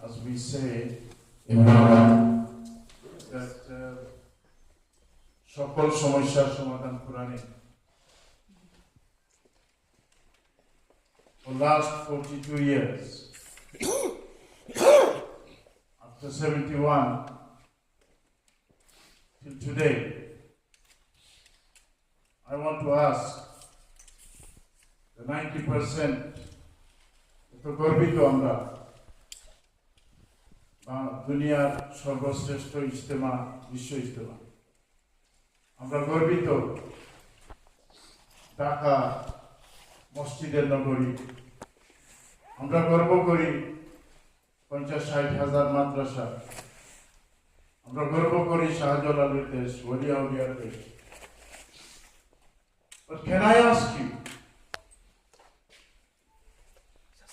as we say, that সকল সমস্যার সমাধান কোরআনে। For last 42 years, after 71 till today, I want to ask the 90%, এত গর্বিত আমরা দুনিয়ার সর্বশ্রেষ্ঠ ইজতেমা, বিশ্ব ইজতেমা, আমরা গর্বিত ঢাকা মসজিদের নগরী, আমরা গর্ব করি 50-60 হাজার মাদ্রাসা, আমরা গর্ব করি শাহজালালের দেশ, ওলিয়া উলিয়ার দেশ। But can I ask you,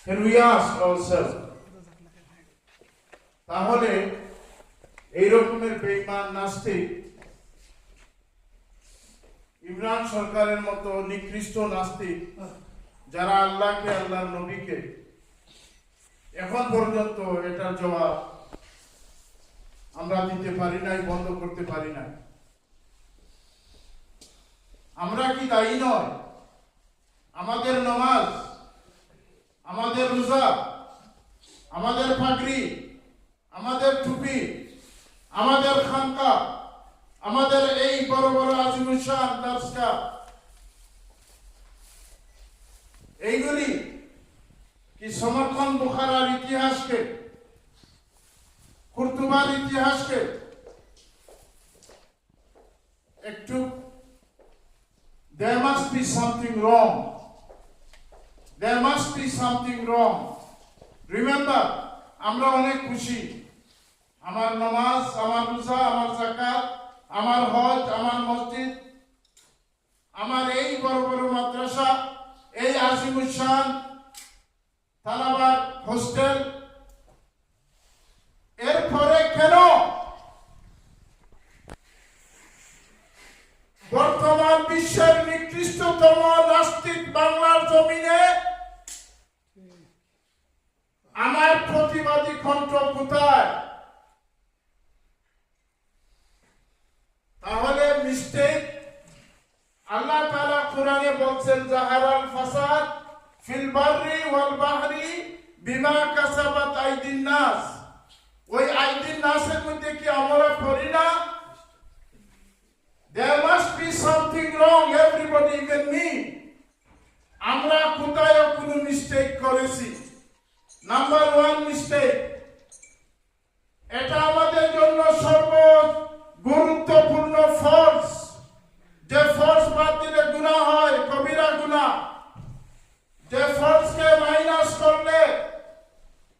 can we ask ourselves, তাহলে এই রকমের বেঈমান নাস্তিক, ইমরান সরকারের মতো নিকৃষ্ট নাস্তিক, যারা আল্লাহকে, আল্লাহর নবীকে এখন পর্যন্ত এটার জবাব আমরা দিতে পারি নাই, বন্ধ করতে পারি নাই। আমরা কি দায়ী নয়? আমাদের নামাজ, আমাদের রোজা, আমাদের পাগড়ি, আমাদের টুপি, আমাদের খানকা, আমাদের এই বড় বড় আজিমুশান দরসগাহ, এইগুলি কি সমর্থন বুখারার ইতিহাসকে, কুরতুবার ইতিহাসকে একটু there must be something wrong. There must be something wrong. Remember, আমরা অনেক খুশি, আমার নামাজ, আমার রোজা, আমার যাকাত, আমার হজ, আমার মসজিদ, আমার এই বড় বড় মাদ্রাসা, এই আজিমুশান তালাবাত হোস্টেল। এরপরে কেন বর্তমান বিশ্বের নিকৃষ্টতম নাস্তিক বাংলার জমিনে আমার প্রতিবাদী কণ্ঠ কোথায়? তাহলে মিস্টেক। আল্লাহ তাআলা কোরআনে বলছেন, জাহারাল ফাসাদ ফিল বাররি ওয়াল বাহরি বিমা কাসাবাত আইদিন নাস। ওই আইদিন নাসের মধ্যে কি আমরা পড়ি না? There must be something wrong, everybody, even me. আমরা কোথায় কোনো মিস্টেক করেছি? নাম্বার 1 মিস্টেক, এটা আমাদের জন্য সর্ব গুরুত্বপূর্ণ ফরজ। যে ফরজ বাদ দিলে গুনাহ হয়, কবিরা গুনাহ। যে ফরজকে মাইনাস করলে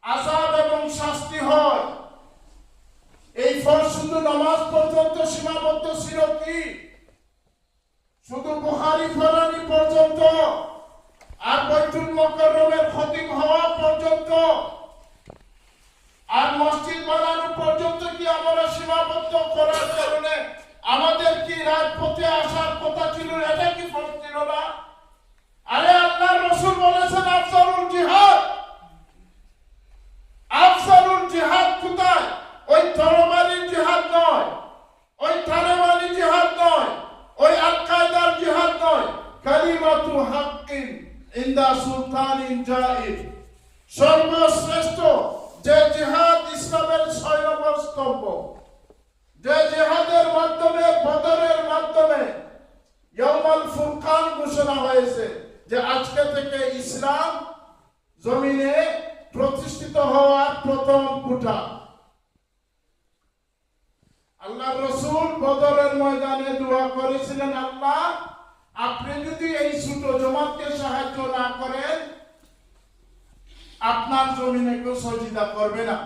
আযাব এবং শাস্তি হয়। এই ফরজ শুধু নামাজ পর্যন্ত সীমাবদ্ধ ছিল কি? শুধু বুখারী ফরানি পর্যন্ত আর বাইতুল মুকাররমের খতিব হওয়া পর্যন্ত আর মসজিদ বানানো পর্যন্ত কি আমরা সীমাবদ্ধ করার কারণে আমাদের কি রাজপথে আসার কথা ছিল? এটা কি ফরজ ছিল না? আরে আল্লাহর রাসূল বলেছেন আফজালুল জিহাদ। আফজালুল জিহাদ কোথায়? ওই তরবারির জিহাদ নয়, ওই তালেবানি জিহাদ নয়, ওই আল কায়দার জিহাদ নয়। কালিমাতু হাক্কিন ইনদা সুলতানিন জাইর। সর্বশ্রেষ্ঠ যে জিহাদ ইসলামের 6 নম্বর স্তম্ভ, যে জিহাদের মাধ্যমে, বদরের মাধ্যমে ইয়াউমুল ফুরকান ঘোষণা হয়েছে যে আজকে থেকে ইসলাম জমিনে প্রতিষ্ঠিত হওয়ার প্রথম কুঠা। আল্লাহর রাসূল বদরের ময়দানে দোয়া করেছিলেন, আল্লাহ আপনি যদি এই ছোট জমাতকে সাহায্য না করেন, আপনার জমিনে কেউ সজদা করবে না।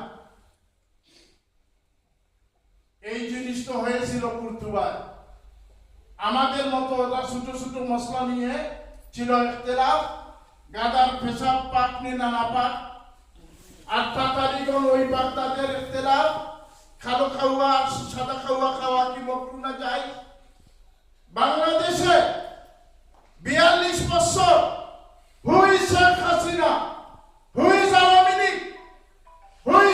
এই জিনিসটা হয়েছিল কুরতুবায়। আমাদের মতো ওরা ছোট ছোট মশলা নিয়ে ছিল ইখতিলাফ, গাদার পেশাব পাক নি না না পাক, আর তাতারিগণ ওই বাগদাদের ইখতিলাফ, কালো খাওয়া সাদা খাওয়া কি মকরু না যায়। বাংলাদেশে 42 বছর হুই শেখ হাসিনা, হুই আওয়ামী লীগ, হুই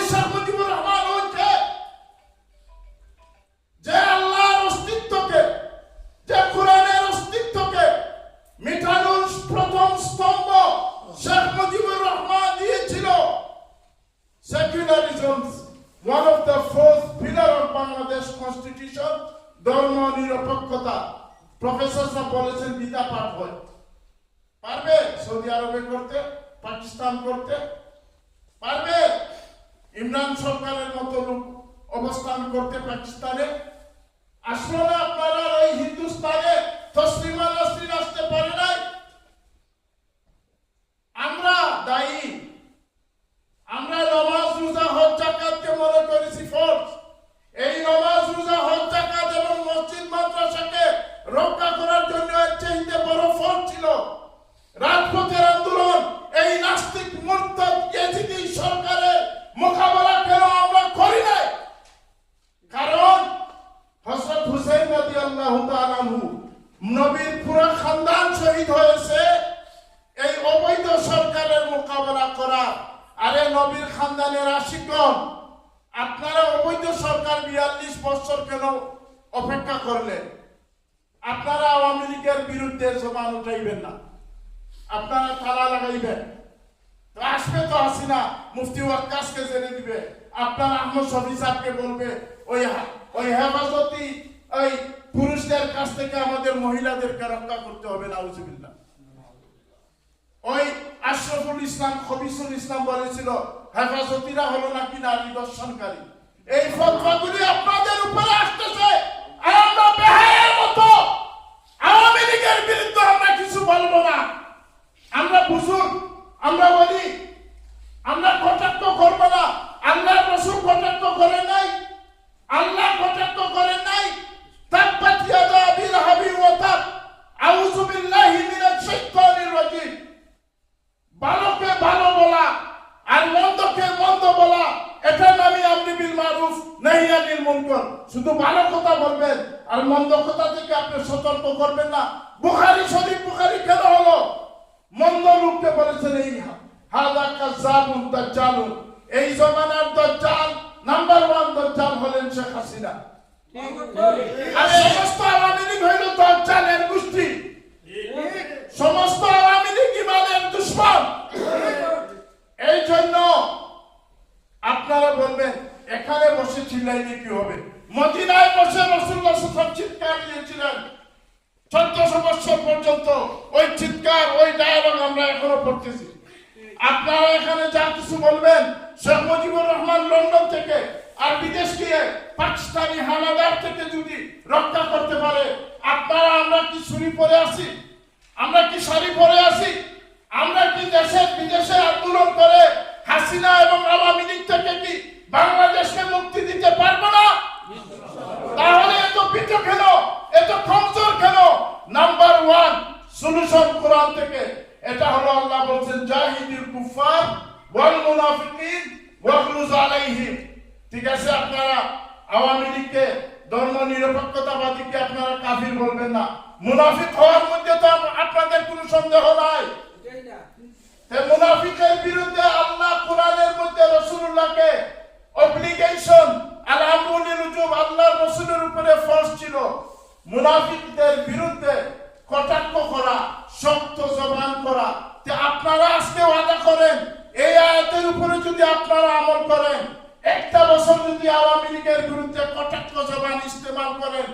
nations, one of the fourth pillar of Bangladesh constitution, ধর্ম নিরপেক্ষতা। প্রফেসর সাহেব বলেছেন গীতা পাঠ হয়, পারবে সৌদি আরবে করতে, পাকিস্তান করতে পারবে, ইমরান সরকারের মতো লোক অবস্থান করতে পাকিস্তানে। আসলে আপনারা এই হিন্দুস্তানে তসলিমা নাসরিন আসতে পারে নাই, আমরা দায়ী। আমরা নামাজ রোজা হজ যাকাতকে মনে করেছি ফরজ। এই নামাজ রোজা হজ যাকাত এবং মসজিদ মাদ্রাসাকে রক্ষা করার জন্য এর চাইতে বড় ফরজ ছিল রাজপথের আন্দোলন। এই নাস্তিক মুরতাদ ইয়েজিদি সরকারের মোকাবেলা কেন আমরা করি নাই? কারণ হযরত হুসাইন রাদিয়াল্লাহু তাআলা আনহু নবীর পুরো খানদান শহীদ হয়েছে এই অবৈধ সরকারের মোকাবেলা করা। আরে নবীর খানদানের আশিকগণ, আপনারা অবৈধ সরকার 42 বছর কেন অপেক্ষা করলেন? আপনারা আওয়ামী লীগের বিরুদ্ধে জবান উঠাইবেন না, আপনারা তালা লাগাইবেন। তো আসবে তো হাসিনা, মুফতি ওয়াক্কাসকে জেনে দিবে, আপনার আহমদ শফি সাহেবকে বলবে ওই হেফাজতি ওই পুরুষদের কাছ থেকে আমাদের মহিলাদেরকে রক্ষা করতে হবে। নাউজুবিল্লাহ। ওই আশরাফুল ইসলাম খবিসুল ইসলাম বলেছিল হেফাজতিরা হলো নাকি নারী দর্শনকারী। এই ফতোয়াগুলি আপনাদের উপরে আসতেছে, আর আমরা বেহায়ের মতো আওয়ামী লীগের বিরুদ্ধে আমরা কিছু বলবো না। আমরা বুঝুন, আমরা বলি আমরা কটাক্ষ করবো না। আল্লাহ রাসূল কটাক্ষ করেন নাই, আল্লাহ কটাক্ষ করেন নাই। তাব্বাত ইয়াদা আবি লাহাবি ওয়া তাব, আউযু বিল্লাহি মিনাশ শাইতানির রাজিম। ভালোকে ভালো বলা আর মন্দকে মন্দ বলা, এটা নামই আমরি বিল মারুফ নাহি আনিল মুনকার। শুধু ভালো কথা বলবেন আর মন্দ কথা থেকে আপনি সতর্ক করবেন না। বুখারী শরীফ বুখারী কেন হলো? মন্দ লোককে বলেছেন এই হাদা কাযাবুন দাজ্জালুন। এই জমানার দাজ্জাল নাম্বার 1 দাজ্জাল হলেন শেখ হাসিনা। আর সমস্ত আওয়ামী লীগ হইল দাজ্জালের গোষ্ঠী, সমস্ত আওয়ামী লীগ ইমানের দুশমন। এই জন্য আপনারা বলবেন এখানে বসে চিল্লাইলে কি হবে? মদিনায় বসে রাসূলুল্লাহ সাল্লাল্লাহু আলাইহি ওয়াসাল্লাম চিৎকার দিয়েছিলেন 1400 বছর পর্যন্ত। ওই চিৎকার, ওই ডায়ালগ আমরা এখনো পড়তেছি। আপনারা এখানে যা কিছু বলবেন, শেখ মুজিবুর রহমান লন্ডন থেকে আর বিদেশ গিয়ে পাকিস্তানি হানাদার থেকে যদি রক্ষা করতে পারে, আপনারা আমরা কি ছুরি পরে আসি? আমরা কি শাড়ি পরে আসি? আমরা কি দেশে বিদেশে আন্দোলন করে হাসিনা এবং আওয়ামী লীগ থেকে কি বাংলাদেশকে মুক্তি দিতে পারবো না? তাহলে এত পিছু কেন, এত কমজোর কেন? নাম্বার 1 সলিউশন কোরআন থেকে। এটা হলো আল্লাহ বলেছেন জাহিদুল কুফার ওয়াল মুনাফিকিন ওয়াগলুজ আলাইহিম। ঠিক আছে, আপনারা আওয়ামী লীগকে ধর্ম নিরপেক্ষতাবাদীকে আপনারা কাফির বলবেন না। মুনাফিক হওয়ার মধ্যে তো আপনাদের কোনো সন্দেহ নাই। মুনাফিকের বিরুদ্ধে আল্লাহ কোরআনের মধ্যে রাসূলুল্লাহকে অব্লিগেশন আল-আমরুল উজুব আল্লাহ রাসূলের উপরে ফরজ ছিল মুনাফিকদের বিরুদ্ধে কটাক্ষ করা, শক্ত জবান করা। তে আপনারা আজকে ওয়াদা করেন এই আয়াতের উপরে যদি আপনারা আমল করেন, একটা বছর যদি আওয়ামী লীগের বিরুদ্ধে কটাক্ষ জবান ইস্তেমাল করেন,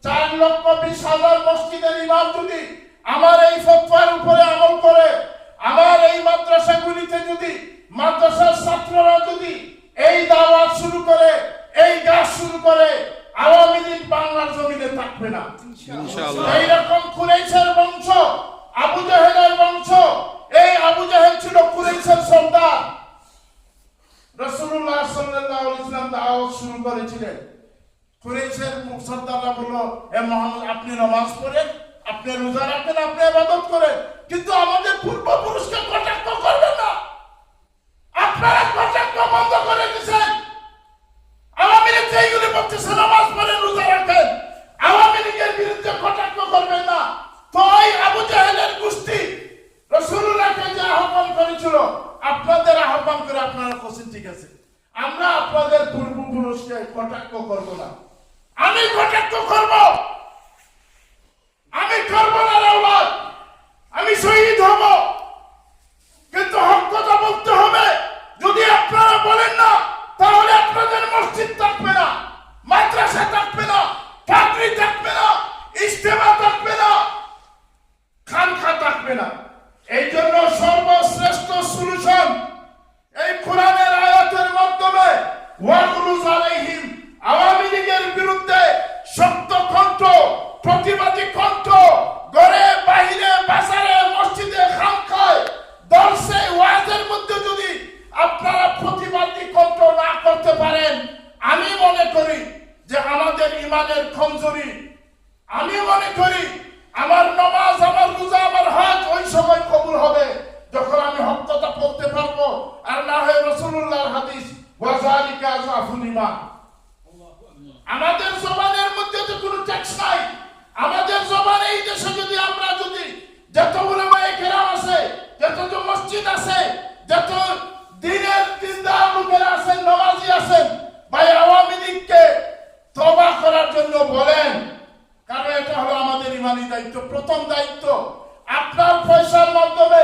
4,20,000 মসজিদের ইমাম যদি আমার এই ফতোয়ার উপরে আমল করে, আমার এই মাদ্রাসাগুলিতে যদি মাদ্রাসার ছাত্ররা যদি এই দাওয়াত শুরু করে, এই গাছ শুরু করে, আওয়ামী লীগ বাংলার জমিনে থাকবে না ইনশাআল্লাহ। এইরকম কুরাইশের বংশ, আবু জাহেলের বংশ। এই আবু জাহেল ছিল কুরাইশের সর্দার। রাসূলুল্লাহ সাল্লাল্লাহু আলাইহি ওয়াসাল্লাম দাওয়াত শুরু করেছিলেন। কুরাইশের সর্দাররা বলল, হে মুহাম্মদ, আপনি নামাজ পড়েন, আপনি রোজা রাখেন, আপনি ইবাদত করেন, কিন্তু আমাদের পূর্বপুরুষকে কটাক্ষ করবেন না। আপনারা কটাক্ষ বন্ধ করে দিয়েছেন। আওয়ামী লীগ যেইগুলি বলতেছে নামাজ পড়েন, রোজা রাখেন, আওয়ামী লীগের বিরুদ্ধে কটাক্ষ করবেন না। তো ওই আবু জাহেলের গোষ্ঠী রাসূলুল্লাহকে যে আহ্বান করেছিল, আপনাদের আহ্বান করে আপনারা বলছেন ঠিক আছে, আমরা আপনাদের পূর্বপুরুষকে কটাক্ষ করব না। আমি কটাক্ষ করব, আমি করব না রাওয়াত, আমি শহীদ হব, কিন্তু হক কথা বলতে হবে। যদি আপনারা বলেন না, তাহলে ইমানের খঞ্জরি। আমি মনে করি আমার নামাজ, আমার রোজা, আমার হজ ওই সময় কবুল হবে যখন আমি হকটা পড়তে পারবো, আর না হয় রাসূলুল্লাহর হাদিস ওয়াজালিকা আযাফুল ঈমান। আমাদের জবানের মধ্যে তো কোনো ট্যাক্স নাই। আমাদের জবানে এই দেশে যদি আমরা যদি যত উলামায়ে কেরাম আছে, যত মসজিদ আছে, যত দিনের দিনদার লোকেরা আছেন, নামাজি আছেন, ভাই আওয়ামী লীগকে তওবা করার জন্য বলেন, কারণ এটা হলো আমাদের ইমানি দায়িত্ব। প্রথম দায়িত্ব আপনার পয়সার মাধ্যমে,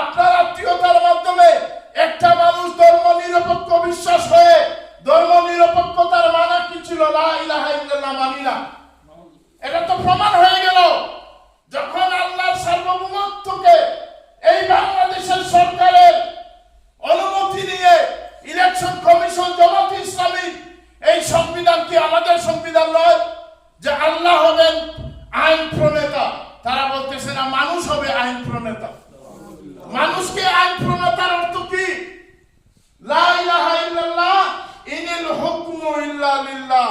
আপনার আত্মীয়তার মাধ্যমে একটা মানুষ ধর্ম নিরপেক্ষ বিশ্বাস হয়ে, ধর্ম নিরপেক্ষতার মানা কি ছিল? লা ইলাহা ইল্লাল্লাহ মানি না। এটা তো প্রমাণ হয়ে গেল যখন আল্লাহর সার্বভৌমত্বকে এই বাংলাদেশের সরকারের অনুমতি নিয়ে ইলেকশন কমিশন, জামাত ইসলামী, এই সংবিধান কি আমাদের সংবিধান নয় যে আল্লাহ হবেন আইন প্রণেতা? তারা বলতেছে না, মানুষ হবে আইন প্রণেতা। মানুষকে আইন প্রণেতার অর্থ কি? লা ইলাহা ইল্লাল্লাহ ইনিল হুকমু ইল্লা লিল্লাহ,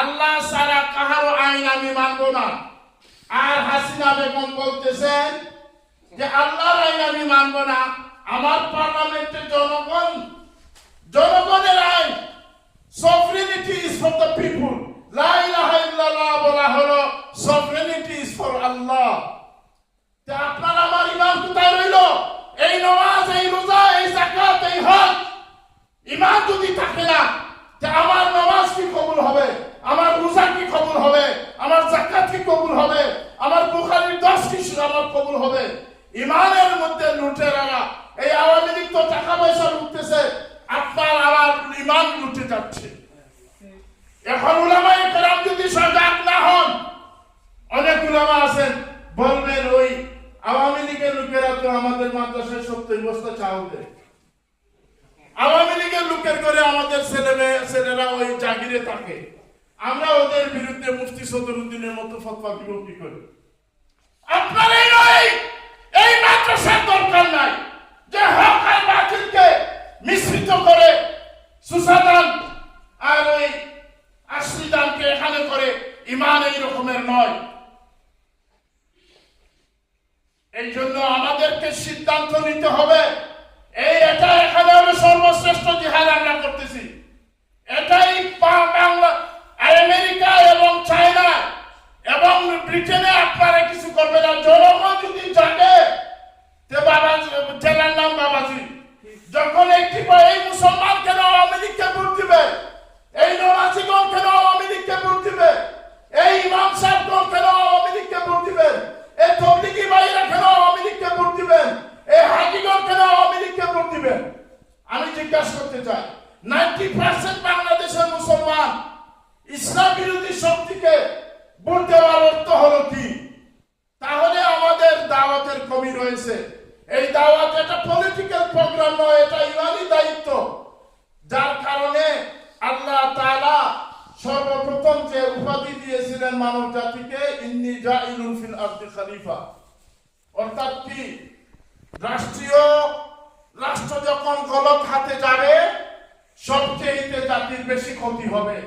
আল্লাহ ছাড়া কাহারও আইন আমি মানব না। আর হাসিনা বেগম বলতেছেন যে আল্লাহর আইন আমি মানব না, আমার পার্লামেন্টে জনগণের আইন, sovereignty is for the people। লা ইলাহা ইল্লাল্লাহ বলা হলো sovereignty is for Allah। তা আপনার আমার ইমান কোথায় রইল? এই নামাজ, এই রোজা, এই যাকাত, এই হজ, ইমান যদি থাকে না, তা আমার নামাজ কি কবুল হবে? আমার রোজা কি কবুল হবে? আমার যাকাত কি কবুল হবে? আমার বুখারীর 10 কি আমার কবুল হবে? ইমানের মধ্যে লুটেরারা, এই আওয়ামী লীগ তো টাকা পয়সা লুটতেছে, আপনার আমার ইমান লুটে যাচ্ছে। এখন উলামায়ে কেরাম যদি সজাগ না হন, অনেক উলামা আছেন বলবেন ওই আওয়ামী লীগের লোকেরা তো আমাদের মাদ্রাসায় 70 বস্তা চাউল দেয়, আওয়ামী লীগের লোকের করে আমাদের ছেলেরা ওই জাগিরে থাকে, আমরা ওদের বিরুদ্ধে মুফতি সদরুদ্দিনের মতো ফতোয়া দিব কি করে? আপনার এই মাদ্রাসার দরকার নাই যে হক আর বাতিলকে মিশ্রিত করে সুসাদান আর ওই আশ্রিদানকে এখানে করে। ইমান এই রকমের নয়। এই জন্য আমাদেরকে সিদ্ধান্ত নিতে হবে, এটা এখানে হলো সর্বশ্রেষ্ঠ জিহাদ আমরা করতেছি। এটাই বাংলা, আমেরিকা এবং চায়না এবং ব্রিটেনে আপনারা কিছু করবে না। জনগণ যদি জাগে, জেলার নাম বাবাজি, যখন একটি এই মুসলমান কেন আওয়ামী লীগকে ভোট দিবে, এই নমাজিগণ কেন আওয়ামী লীগকে ভোট দিবে, এই ইমাম সাহেবগণ কেন আওয়ামী লীগকে ভোট দিবেন, এই তবলিগি ভাইরা কেন আওয়ামী লীগকে ভোট দিবেন, এই হাজিগণ কেন আওয়ামী লীগকে ভোট দিবেন? আমি জিজ্ঞাসা করতে চাই, 90% বাংলাদেশের মুসলমান ইসলাম বিরোধী শক্তিকে ভোট দেওয়ার অর্থ হলো কি? তাহলে আমাদের দাওয়াতের কমি রয়েছে। এই দাওয়াত এটা পলিটিক্যাল প্রোগ্রাম নয়, এটা ইমানি দায়িত্ব। যার কারণে আল্লাহ তাআলা সর্বপ্রথম যে উপাধি দিয়েছিলেন মানব জাতিকে, ইন্নী জাইলুন ফিল আরদি খলিফা, অর্থাৎ কি রাষ্ট্র যখন গলত হাতে যাবে, সবচেয়ে জাতির বেশি ক্ষতি হবে।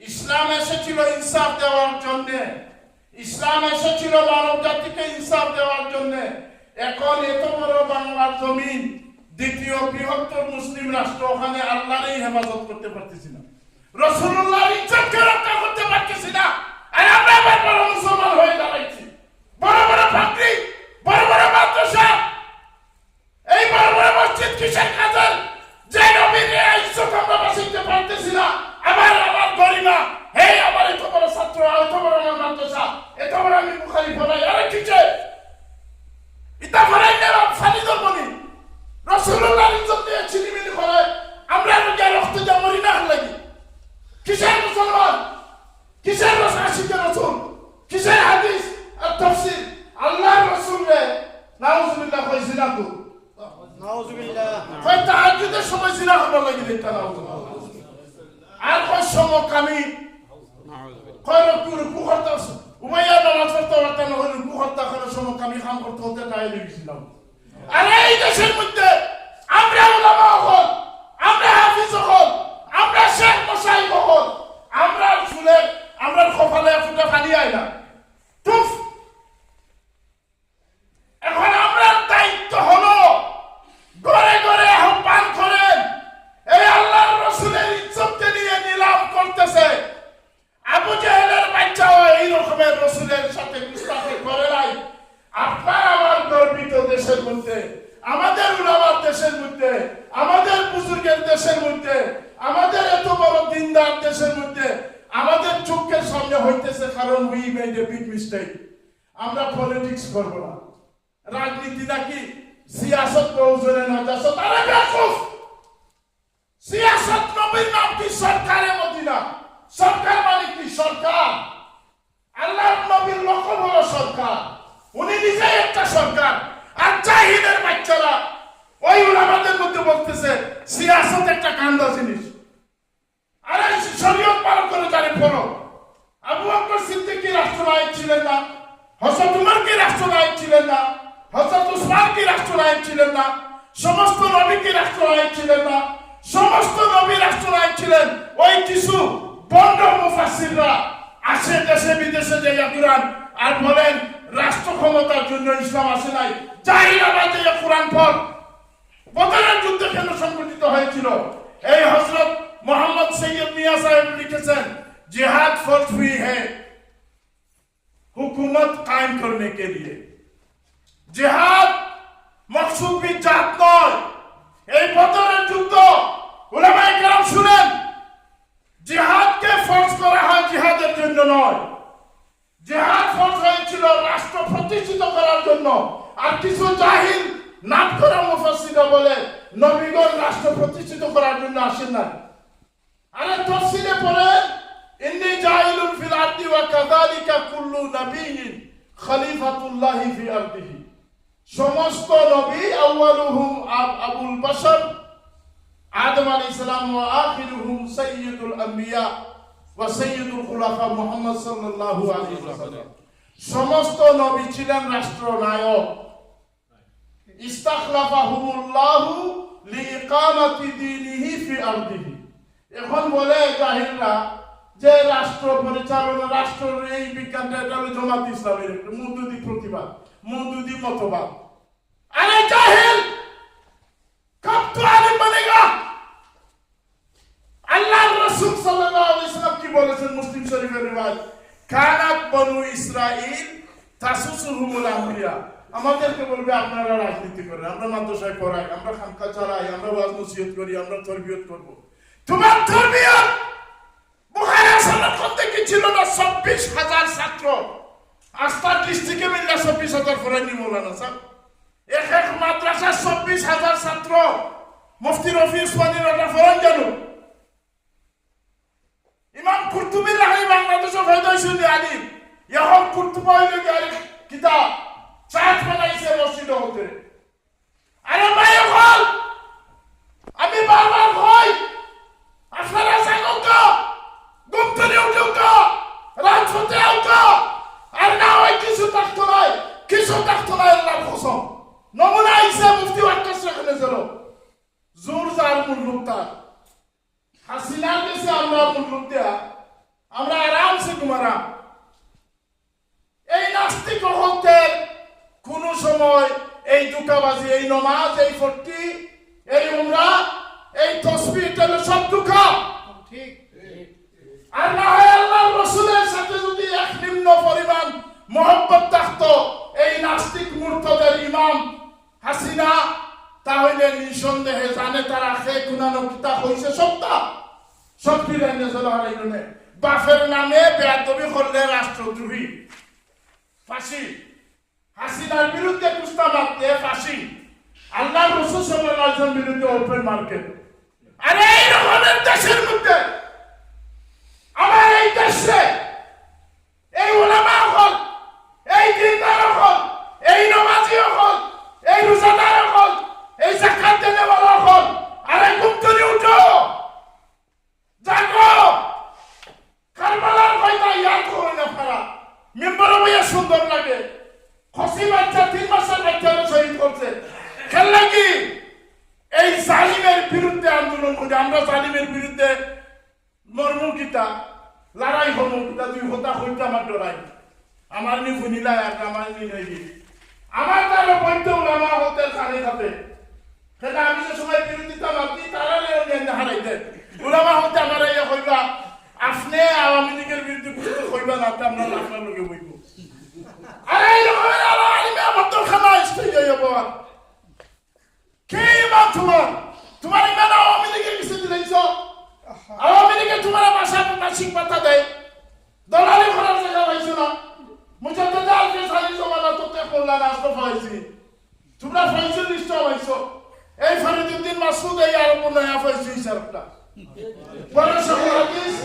ইসলাম এসেছিল ইনসাফ দেওয়ার জন্য, ইসলাম এসেছিল মানব জাতিকে ইনসাফ দেওয়ার জন্য। এখন এত বড় বাংলার জমিন, দ্বিতীয় বৃহত্তর মুসলিম রাষ্ট্র, ওখানে আল্লাহরই হেফাজত করতে পারতেছি না, রাসূলুল্লাহর ইজ্জতকে রক্ষা করতে পারতেছি না, আর আমরা আবার বড় মুসলমান হয়ে দাঁড়াইছি। বড় বড় ফাঁকরি, বড় বড় মাদ্রাসা, এই বড় বড় মসজিদ কিসের কাজের? যে নবীর ইজ্জত আমরা বাঁচাইতে পারতেছি না, আমার গরিমা, হে আমার এত বড় ছাত্র, এত বড় আমার মাদ্রাসা, এত বড় আমি বুখারী পড়াই, আরে কিছে ইতা পড়াই না ফানি দরবনি, রাসূলুল্লাহর ইজ্জত দিয়ে ছিনিমিনি করে আমরা রোজা রক্ত যা মরি না লাগি। কিসের মুসলমান, কিসের আশিকের রাসূল, কিসের হাদিস আর তাফসীর? আল্লাহর রাসূল রে নাউজুবিল্লাহ কইছি না তো, নাউজুবিল্লাহ কই তাহাজ্জুদের সময় জিনা হবার লাগি এটা নাউজুবিল্লাহ। আর কই সমকামী, কই রুকু করতে উমাইয়া নামাজ পড়তে পারত না, হল রুকু করতে করে সমকামী কাম করতে হতে টাইম লেগেছিলাম। আর এই দেশের মধ্যে আমরা উলামা হল, আমরা হাফিজ হল, আমরা শেখ মশাইখ হল, আমরা শুনে আমরা পানি আয় না। তুফ। এখন আমরা দায়িত্ব হলো ঘরে ঘরে আহ্বান করেন, এই আল্লাহর রাসূলের ইজ্জতকে নিয়ে নিলাম করতেছে। আবু জেহেলের বাচ্চাও এই রকমের রাসূলের সাথে গুস্তাখি করে নাই। আপনার আমার গর্বিত দেশের মধ্যে, আমাদের উলামার দেশের মধ্যে, আমাদের বুজুর্গের দেশের মধ্যে, আমাদের এত বড় দিনদার দেশের মধ্যে আমাদের চোখের সামনে হইতেছে, কারণ we made a big mistake. আমরা পলিটিক্স করব না, রাজনীতি নাকি সিয়াসত প্রয়োজনে নাজাসত, আরে বেকুফ। সিয়াসত নবীর নাম কি? সরকারে মদিনা। সরকার মানে কি? সরকার। আল্লাহর নবীর লক্ষ্য হলো সরকার, উনি নিজেই একটা সরকার। আর জাহিলের বাচ্চারা ওই উলামাদের মধ্যে বলতেছে সিয়াসত একটা কান্দা জিনিস। আরে শরীয়ত পালন করে জানি পড়ো। আবু বকর সিদ্দিক কি রাষ্ট্রনায়ক ছিলেন না? হযরত উমর কি রাষ্ট্রনায়ক ছিলেন না? হযরত উসমান কি রাষ্ট্রনায়ক ছিলেন না? সমস্ত নবী কি রাষ্ট্রনায়ক ছিলেন না? সমস্ত নবী রাষ্ট্রনায়ক ছিলেন। ওই কিছু বন্ড মুফাসসিররা আসে দেশে বিদেশে যে কোরআন আর বলেন রাষ্ট্র ক্ষমতার জন্য ইসলাম আসে নাই। জাহিলারা যে কোরআন পড়। বদরের যুদ্ধ কেন সংঘটিত হয়েছিল? এই হযরত मोहम्मद सैयद मियां साहब लिखेছেন, जिहाद फर्ज हुई है हुकूमत कायम करने के लिए। जिहाद मकसूद भी जात নয়। এই বদরের যুদ্ধ উলামায়ে কেরাম শুনেন, জিহাদকে ফরজ করা হয় জিহাদের জন্য নয়। জিহাদ ফরজ হয়েছিল রাষ্ট্র প্রতিষ্ঠিত করার জন্য। আর কিছু জাহিল নাম করা মুফাসসিররা বলে নবীগণ রাষ্ট্র প্রতিষ্ঠিত করার জন্য আসেন না। আরে তাফসীরে পড়েন, ইন্নী জাইলুন ফিল আরদি ওয়া কাযালিকা কুল্লু নাবিয়্যিন খলিফাতুল্লাহি ফি আরদিহি। সমস্ত নবী আউয়ালুহুম আবুল বাশার আদম আলাইহিস সালাম ওয়া আখিরুহুম সাইয়্যিদুল আম্বিয়া ওয়া সাইয়্যিদুল খুলাফা মুহাম্মদ সাল্লাল্লাহু আলাইহি ওয়াসাল্লাম। সমস্ত নবী ছিলেন রাষ্ট্রনায়ক। ইস্তাখলাফাহুমুল্লাহু লিইকামাতি দীনিহি ফি আরদিহি। এখন বলে জাহিলরা যে রাষ্ট্র পরিচালনা, রাষ্ট্রের এই বিজ্ঞানটা এটা হলো জামাত ইসলামের একটা মওদুদি প্রতিবাদ, মওদুদি মতবাদ। আরে জাহিল, কব তো আলিম বনেগা? আল্লাহর রাসূল সাল্লাল্লাহু আলাইহি ওয়াসাল্লাম কি বলেছেন? মুসলিম শরীফের রিওয়ায়াত, কানাত বনু ইসরাইল তাসুসুহুমুল আমবিয়া। আমাদেরকে বলবে আপনারা রাজনীতি করেন, আমরা মাদ্রাসায় পড়াই, আমরা খানকা চালাই, আমরা ওয়াজ নসিহত করি, আমরা তরবিয়ত করব। তোমার তরবিয়ত বুখারী সনদ থেকে ছিল না ২৬,০০০ ছাত্র। আস্তার ডিস্ট্রিক্টে মিলে ২৪,০০০ ফরানি মৌলানা স্যার। এক মাদ্রাসার ২৪,০০০ ছাত্র। মুফতি রফি উসমানী রাটা ফরান জানো। ইমাম কুরতুবী লাহি বাংলাদেশে ফায়দাইশুল আলিম। এখন কুরতুবী হইলে গেলে কিতাব চাট বানাইছে মসজিদ হতে। আরে ভাই হল আমি বারবার কই আপনারা জানেন তো গুপ্তরে উঠো তো রাজপথে উঠো। আর না হয় কিছু থাকতো নাই, কিছু থাকতো নাই। আল্লাহর কসম নমুনা হিসেবে মুফতি ওয়াক্কাস এখানে ছিল জোর জার মুলুক তার হাসিনার দেশে আমরা মুলুক দেয়া আমরা আরামসে ঘুমারাম। এই নাস্তিক হকদের কোন সময় এই দুকাবাজি, এই নমাজ, এই ফটি, এই উমরা, এই তাসবিহ, এটা সব দুকা। ঠিক। আর না হয় আল্লাহর রাসূলের সাথে যদি এক নিম্ন পরিমাণ মহব্বত থাকতো এই নাস্তিক মুরতাদের ইমাম হাসিনা, তাহলে নিঃসন্দেহে জানে তারা খেয়ে কুনানো কিতা হইছে সবটা সব ফিরে এনেছিল। হারাইনে বাফের নামে বেয়াদবি করলে রাষ্ট্রদ্রোহী, ফাঁসি। হাসিনার বিরুদ্ধে কুস্তা মারতে ফাঁসি। আল্লাহর রাসূল সাল্লাল্লাহু আলাইহি ওয়াসাল্লামের বিরুদ্ধে ওপেন মার্কেট। আরে এই রকমের দেশের মধ্যে, আমার এই দেশে এই উলামা হল, এই দিনদার হল, এই নমাজি হল, এই রোজাদার হল, এই যাকাত দেনেওয়ালা হল, আরে ঘুম থেকে উঠো, জাগো। কারবালার কয়টা ইয়াদ করো না ফারা মেম্বারে বইয়া সুন্দর লাগে। খসি বাচ্চা ৩ মাসের বাচ্চারা শহীদ করছে। খেলা কি এই জালিমের বিরুদ্ধে আন্দোলন করি আমরা। জালিমের বিরুদ্ধে মর্মকিতা লড়াই হলো কিতা দুই হতা হইতে আমার ডরাই আমার নি ফুনিলা আর আমার নি নাই আমার তার পয়তে উলামা হতে খানে খাতে সেটা আমি যে সময় বিরোধিতা মাতি তারা নিয়ে হারাইতে উলামা হতে আমার এই কইবা আপনি আওয়ামী লীগের বিরুদ্ধে কিছু কইবা না তা আমরা আপনার লগে বইব আরে এই রকমের আলিমে আমার তো খানা স্থায়ী হইব কে ইমান তোমার ইমান আওয়ামী লীগের কিছু দিলেছ আওয়ামী লীগের তোমার মাসিক পাতা দেয় দলালি করার জায়গা পাইছো না মুজাদ্দেদ আলফে সালি জমানা তো করলা রাস্তা পাইছি তোমরা ফাইসের লিস্ট পাইছো এই ফরিদউদ্দিন মাসুদ এই আরব নয়া পাইছি হিসাবটা বড় সকল হাদিস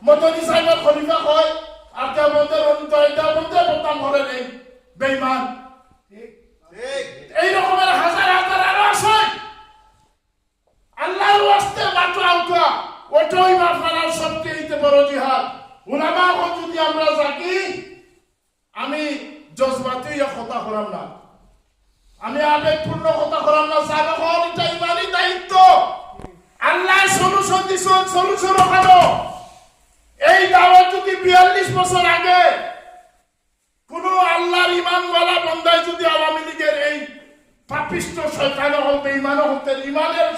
মদনী সাহেবের খলিফা হয় আর তা বলতে রনিতা বলতে বলতাম ঘরে নেই বেঈমান ঠিক এই রকমের হাজার হাজার আরো আছে আল্লাহর ওয়াস্তে মাত্র আউকা ওটাই আপনার সবচেয়ে বড় জিহাদ উলামা যদি আমরা যাকি আমি জজবাতি কথা করাম না আমি আবেগপূর্ণ কথা করাম না সাধারণ এটা ইমানি দায়িত্ব আল্লাহ সলিউশন দিছেন সলিউশন ওখানো এই দাওয়াত যদি 42 বছর আগে কোন আল্লাহর ঈমানওয়ালা বান্দায় যদি আওয়ামী লীগের এই পাপিষ্ট শয়তান হতে ঈমান হতে ঈমানের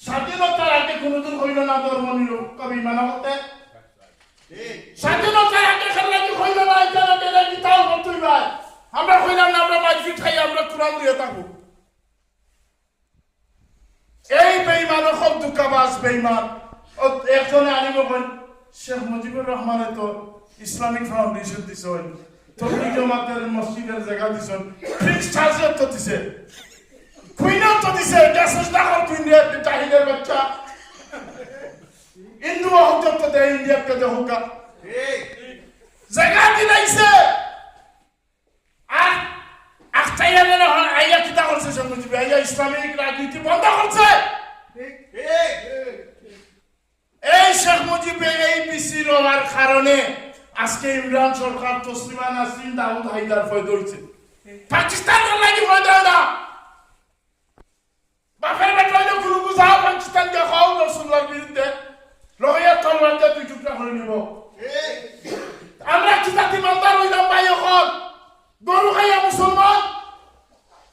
স্বাধীনতার আগে কোনদিন হইল না ধর্ম নিরপেক্ষ ঈমান হতে স্বাধীনতার আগে খেলা কি হইল না এখানে গেলে গীতাও হতই ভাই আমরা কইলাম না আমরা মাইজি খাই আমরা কোরআন দিয়ে থাকবো এই বেঈমান খুব দুঃখবাস বেঈমান একজনে আলিম হন শেখ মুজিবুর রহমানের তো ইসলামিক ফাউন্ডেশন দিছেন তবলিগ জামাতের মসজিদের জায়গা দিছেন প্রিন্স চার্লস তো দিছে কুইনও তো দিছে দেশের দাখল কুইনের জাহিলের বাচ্চা ইন্দু হতে তো দেয় ইন্ডিয়াকে দেহুকা জায়গা দিলাইছে আর আখতাইয়ালের আইয়া কিতা করছে শেখ মুজিব আইয়া ইসলামিক রাজনীতি বন্ধ করছে এই শেখ মুজিবের এই বিসির হওয়ার কারণে আজকে ইমরান সরকার তসলিমা নাসরিন দাউদ হায়দার ফয়দা হইছে পাকিস্তানের লাগি ফয়দা না বাপের বেটা হইলে গুরু বুঝা পাকিস্তান কে খাও রাসূলুল্লাহর বিরুদ্ধে লইয়া তলওয়ার দিয়ে দুই টুকরা করে নিব আমরা কিতাব ইমানদার হইলাম ভাই এখন গরু খাইয়া মুসলমান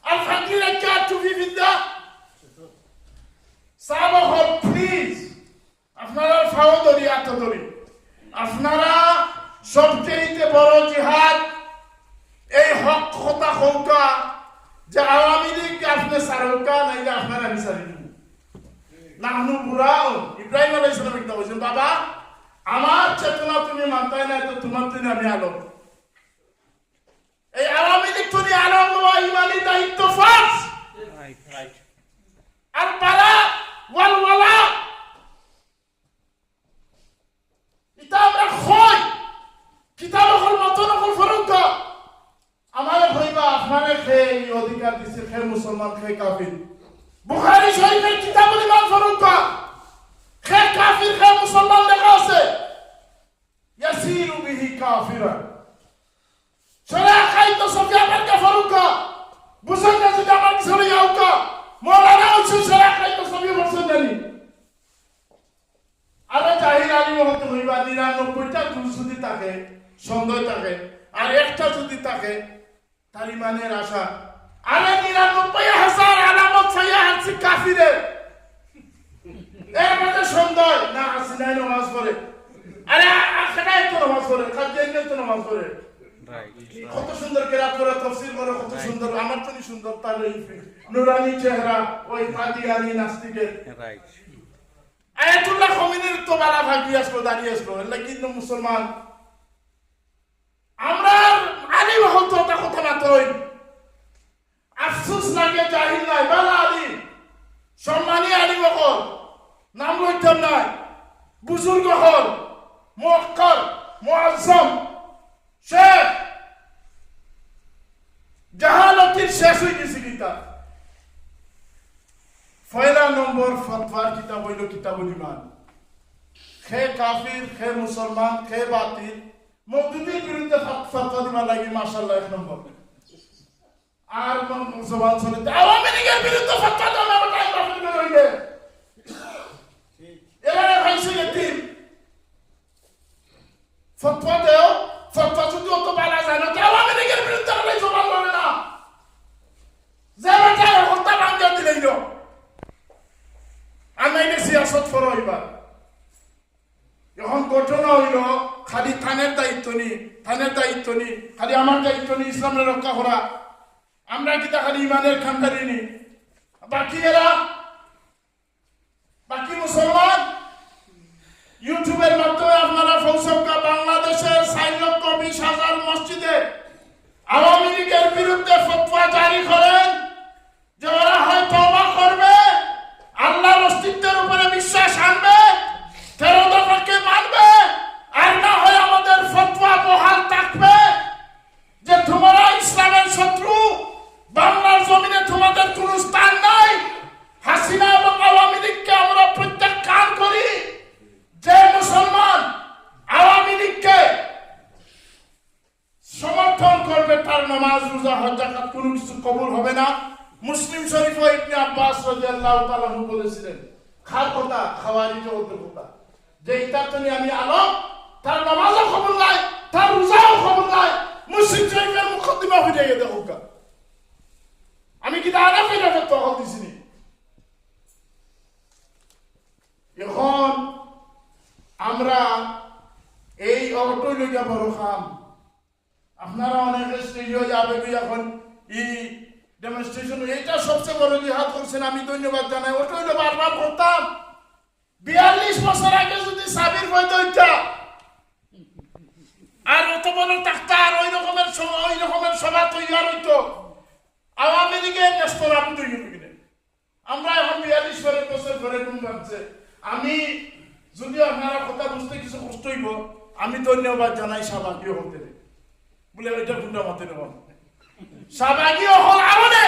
আর ফাকির একটা টুপি বিদ্যা সাহাবা প্লিজ আপনারা ফাও ধরি আত্ম ধরি আপনারা সবচেয়ে বড় জিহাদ এই হক কথা হৌকা যে আওয়ামী লীগ আপনি সারৌকা নাই যে আপনারা বিচারি নাহনু বুড়াও ইব্রাহিম আলাইহিস সালাম একটা বলছেন বাবা আমার চেতনা তুমি মানতাই না তো তোমার তুমি আমি আলো এই আওয়ামী লীগ তুমি আলো দেওয়া ইমানি দায়িত্ব ফার্স্ট আর পালা ওয়ালা এটা আমরা খই কিতাব হল মতন হল ফরক আমার হইবা আপনারে খেয়ে এই অধিকার দিছে খেয়ে মুসলমান খেয়ে কাফির বুখারী শরীফের কিতাবুল ইমান ফরক খেয়ে কাফির খেয়ে মুসলমান লেখা আছে ইয়াসিরু বিহি কাফিরা সরা খাইতো সফিয়া বারকা ফরক বুঝেন না যদি আমার সরে যাওকা মওলানা উসু সরা খাইতো সফিয়া বসন জানি আরে জাহিল আলী হতে হইবা 99টা গুণ যদি থাকে সন্দেহ থাকে আর একটা যদি থাকে তার ইমানের আশা আরে 99,000 আলামত ছায়া আছে কাফিরের এর মধ্যে সন্দেহ না আছে নাই নামাজ পড়ে আরে আখড়ায় তো নামাজ পড়ে কাজে তো নামাজ পড়ে কত সুন্দর কেরাত করে তাফসীর করে কত সুন্দর আমার তো সুন্দর তার এই নুরানি চেহারা ওই কাদিয়ানি নাস্তিকের রাইট আয়াতুল্লাহ খমিনির তো বালা ভাগি আসলো দাঁড়িয়ে আসলো এলা কিন্তু মুসলমান আমরা আলিম হতো তা কথা না তৈ আফসোস লাগে জাহিল নাই বালা আলিম সম্মানী আলিম হল নাম লইতাম নাই বুজুর্গ হল মুআক্কাল মুআজ্জম শেখ জাহালতির শেষ হয়ে গেছে কিতাব পয়লা নম্বর ফতওয়ার কিতাব হইল কিতাবুল ঈমান খে কাফির খে মুসলমান খে বাতিল মওদুদির বিরুদ্ধে ফতওয়া দিবা লাগি মাশাআল্লাহ এক নম্বর আর জবান চলে আওয়ামী লীগের বিরুদ্ধে ফতওয়া দেওয়া আমার টাইম বাফের হইলে এরা ভাইছে এতিম ফতোয়া দেও, ফতোয়া যদি অত বালা যায় না, আওয়ামী লীগের বিরুদ্ধে হলে জবান লড়ে না, যে বেটা হত্যা ভাঙ্গা দিলেই না। আমি এনে সিয়াসত ফর হইবা। এখন ঘটনা হইল খালি থানের দায়িত্ব নি, থানের দায়িত্ব নি, খালি আমার দায়িত্ব নি ইসলামের রক্ষা করা। আমরা কিতা খালি ইমানের খানদারি নি, বাকি এরা বাকি মুসলমান ইউটিউবের মাধ্যমে আপনারা ফৌসবকা বাংলাদেশের 4,20,000 মসজিদে আওয়ামী লীগের বিরুদ্ধে ফতোয়া জারি করেন যে ওরা হয় তওবা করবে, আল্লাহর অস্তিত্বের উপরে বিশ্বাস আনবে, 13 দফাকে মানবে, আর না হয় আমাদের ফতোয়া বহাল থাকবে যে তোমরা ইসলামের শত্রু, বাংলার জমিনে তোমাদের কোনো স্থান নাই। হাসিনা এবং আওয়ামী লীগকে আমরা প্রত্যাখ্যান করি। যে মুসলমান আওয়ামী লীগকে সমর্থন করবে তার নামাজ, রোজা, হজ, যাকাত কোনো কিছু কবুল হবে না। মুসলিম শরীফ ইবনে আব্বাস রাদিয়াল্লাহু তাআলা বলেছিলেন, খার কথা খাওয়ারিজ ওদের কথা, যে ইতার তো আমি আলম, তার নামাজও কবুল নাই, তার রোজাও কবুল নাই। মুসলিম শরীফের মুকদ্দিমা হয়ে গেছে হোকা। আমি কি দাঁড়া ফেলে তো হল দিছিনি। এখন আমরা এই অটোই লইয়া বড় খাম। আপনারা অনেকে স্টেজে যাবে এখন ই ডেমনস্ট্রেশন, এইটা সবচেয়ে বড় জিহাদ করছেন, আমি ধন্যবাদ জানাই। ওটাই তো বারবার করতাম। 42 বছর আগে যদি সাবির বইতে হইতা আর অত বড় থাকতা, আর ওই রকমের সভা তৈরি হইতো, আওয়ামী লীগের নেস্তরাম তৈরি হইবে। আমরা এখন 42 বছর ধরে ঘুম ভাবছে। আমি যদি আপনারা কথা বুঝতে কিছু কষ্ট হইব, আমি ধন্যবাদ জানাই সাবাগীয় হতে বলে ওইটা গুন্ডা মতে নেব। সাবাগীয় হল আমলে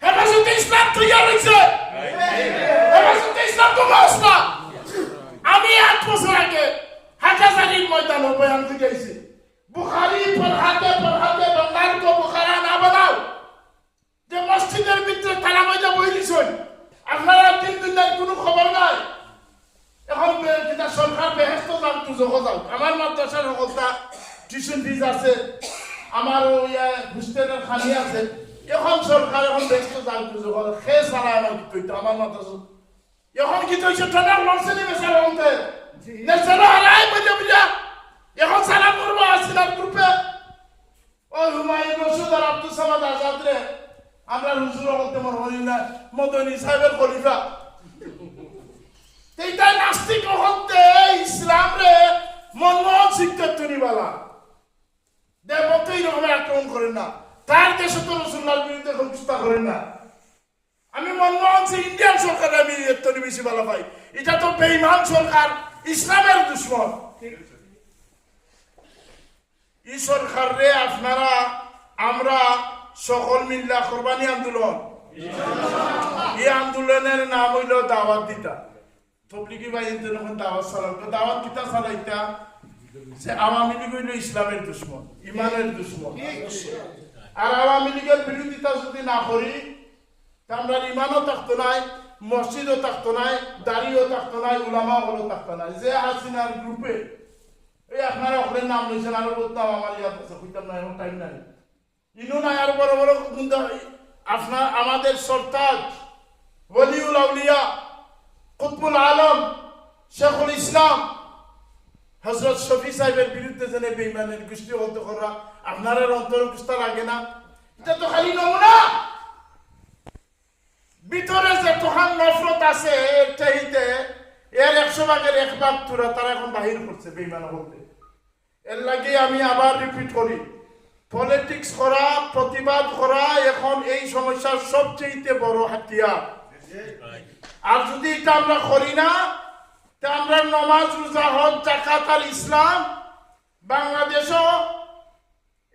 হেফাজতে ইসলাম তৈরি হয়েছে। হেফাজতে ইসলাম তো মশলা। আমি 8 বছর আগে হাজারির ময়দানে বয়ান দিয়েছি, বুখারী পড়াতে বাংলার কো বুখারা না বানাও, যে মসজিদের ভিতরে তালা ময়দা বইলিছেন, আপনারা 3 দিনের কোনো খবর নাই। এখন যেটা সরকার বেহেস্ত যাও তো জগৎ যাও, আমার মাদ্রাসার অবস্থা টিউশন ফিজ আছে, আমার হোস্টেলের খানি আছে। এখন সরকার এখন বেহেস্ত যাও তো জগৎ খে সারা আমার কি কইতো আমার মাদ্রাসা এখন কি কইছে টানা লড়ছে নি বেচার হতে নেছানো হারাই বলে বুঝা। এখন সালাম করবো আসিলার গ্রুপে ও হুমায়ুন রশিদ আর আব্দুল সামাদ আজাদ রে আমরা হুজুর বলতে মনে হই না মদনী সাহেবের খলিফা। এইটা নাস্তিক হতে ইসলাম রে মনমোহন শিক্ষক তৈরিওয়ালা দেবত এইরকমের আক্রমণ করেন না, তার দেশে তো রসুল্লাহর বিরুদ্ধে প্রতিষ্ঠা করেন না। আমি মনমোহন সিং ইন্ডিয়ান সরকার আমি এর বেশি ভালো পাই। এটা তো বেঈমান সরকার, ইসলামের দুশ্মন। এই সরকার রে আপনারা আমরা সকল মিল্লা কোরবানি আন্দোলন, এই আন্দোলনের নাম হইল দাওয়াত দিতা। তবলিগি ভাই যখন দাওয়াত চালাইতো, দাওয়াত কিতা চালাইতা যে আওয়ামী লীগ হইল ইসলামের দুশ্মন, ইমানের দুশ্মন। আর আওয়ামী লীগের বিরোধিতা যদি না করি তা আমরা ইমানও থাকতো নাই, মসজিদও থাকতো নাই, দাড়িও থাকতো নাই, উলামা হলো থাকতো নাই। যে হাসিনার গ্রুপে এই আপনারা ওখানে নাম লইছেন, আরো বলতাম আমার ইয়াদ আছে, কইতাম না, এখন টাইম নাই। ইনু নাই আর বড় বড় আপনার আমাদের সরতাজ ওলিউল আউলিয়া কুতবুল আলম শেখুল ইসলাম হযরত শফি সাহেবের বিরুদ্ধে জেনে বেঈমানের গোষ্ঠী হতে করা আপনার অন্তর কুস্তা লাগে না? এটা তো খালি নমুনা। ভিতরে যে তোহান নফরত আছে এর চাইতে এর 100 ভাগের 1 ভাগ তুরা তারা এখন বাহির করছে বেঈমান বলতে। এর লাগে আমি আবার রিপিট করি, পলিটিক্স করা, প্রতিবাদ করা এখন এই সমস্যার সবচেয়ে বড় হাতিয়ার। আর যদি এটা আমরা করি না তা আমরা নামাজ, রোজা, হজ, যাকাত আর ইসলাম বাংলাদেশও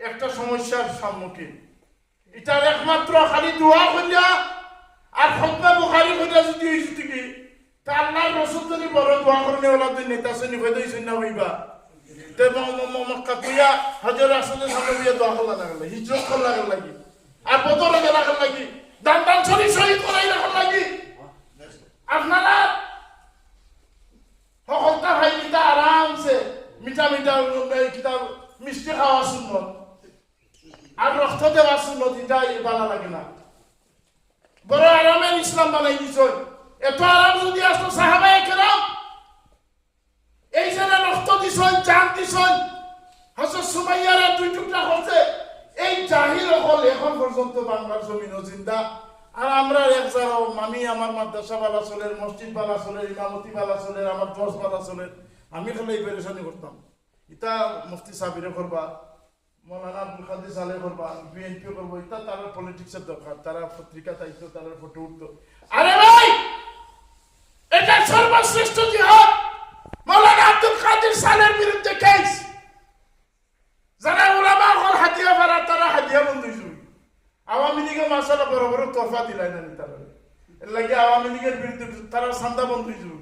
একটা সমস্যার সম্মুখীন। এটার একমাত্র খালি দোয়া করিয়া আর খতনা বুখারী করিয়া যদি হইছে কি তা আল্লাহর রাসূল যদি বড় দোয়া করনে ওলা দুই নেতা শুনি হইছে না হইবা তে মক্কা তুইয়া হযরত রাসূলের সামনে গিয়ে দোয়া করলা লাগলা, হিজরত করলা লাগি, আর বদরে গেলা লাগি, দান দান শহীদ করাই লাগি। আপনারা সকলটা ভাই মিটা আরামসে মিটা মিষ্টি খাওয়া সুন্নত আর রক্ত দেওয়া সুন্নত, এটা ভালো লাগে না। বড় আরামের ইসলাম বানাই দিছ। এত আরাম যদি আসতো সাহাবায়ে কেরাম এই যে রক্ত দিছ, জান দিছ, হযরত সুমাইয়ারা 2 টুকরা করছে, এই জাহিল হল এখন পর্যন্ত বাংলার জমিনও জিন্দা। আর আমরা এক জায়গা আমি আমার মাদ্রাসা বালা চলের, মসজিদ বালা চলের, ইমামতি বালা চলের, আমার দশ বালা চলের, আমি খালি এই পেরেশানি করতাম। ইটা মুফতি সাবিরে করবা, মৌলানা আব্দুল কাদের সালে করবা, বিএনপি করবো, এটা তারা পলিটিক্সের দরকার, তারা পত্রিকা চাইতো, তারা ফটো উঠতো। আরে ভাই, এটা সর্বশ্রেষ্ঠ জিহাদ মৌলানা আব্দুল কাদের সালের বিরুদ্ধে কেস। যারা উলামা হল হাতিয়া ফারা, তারা হাতিয়া বন্ধু শুরু। আওয়ামী লীগের মাসালা বড় বড় তোফা দিলাই না তারা, এর লাগে আওয়ামী লীগের বিরুদ্ধে তারা সান্দা বন্ধু শুরু।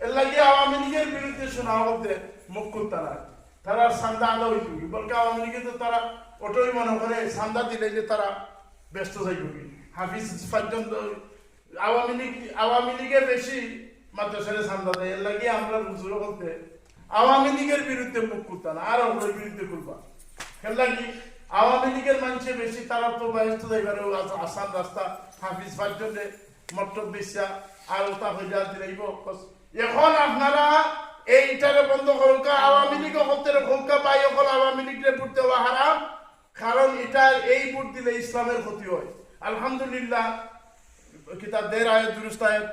এর লাগে আওয়ামী লীগের বিরুদ্ধে শোনা হতে মুখ তারা, তারা সান্দা আলো হয়ে যাবে। বলকে আওয়ামী লীগে তো তারা ওটাই মনে করে সান্দা দিলে যে তারা ব্যস্ত হয়ে যাবে। হাফিজ পর্যন্ত আওয়ামী লীগের বেশি মাদ্রাসারে সান্দা দেয়। এর লাগে আমরা রুজুর বলতে আওয়ামী লীগের বিরুদ্ধে মুখ করতা না, আর ওগুলোর বিরুদ্ধে করবা। এর লাগে আওয়ামী লীগের মানুষের বেশি, তারা তো ব্যস্ত যাইবার আসান রাস্তা হাফিজ পর্যন্ত মটর বেশা আর ওটা হয়ে যা দিলাইব। এখন আপনারা এইটারে বন্ধ করুক, আওয়ামী লীগ হতে হোক বা এখন আওয়ামী লীগরে ভোট দেওয়া হারাম, কারণ এটা এই ভোট দিলে ইসলামের ক্ষতি হয়। আলহামদুলিল্লাহ কিতাব দের আয়াত দুরুস্ত আয়াত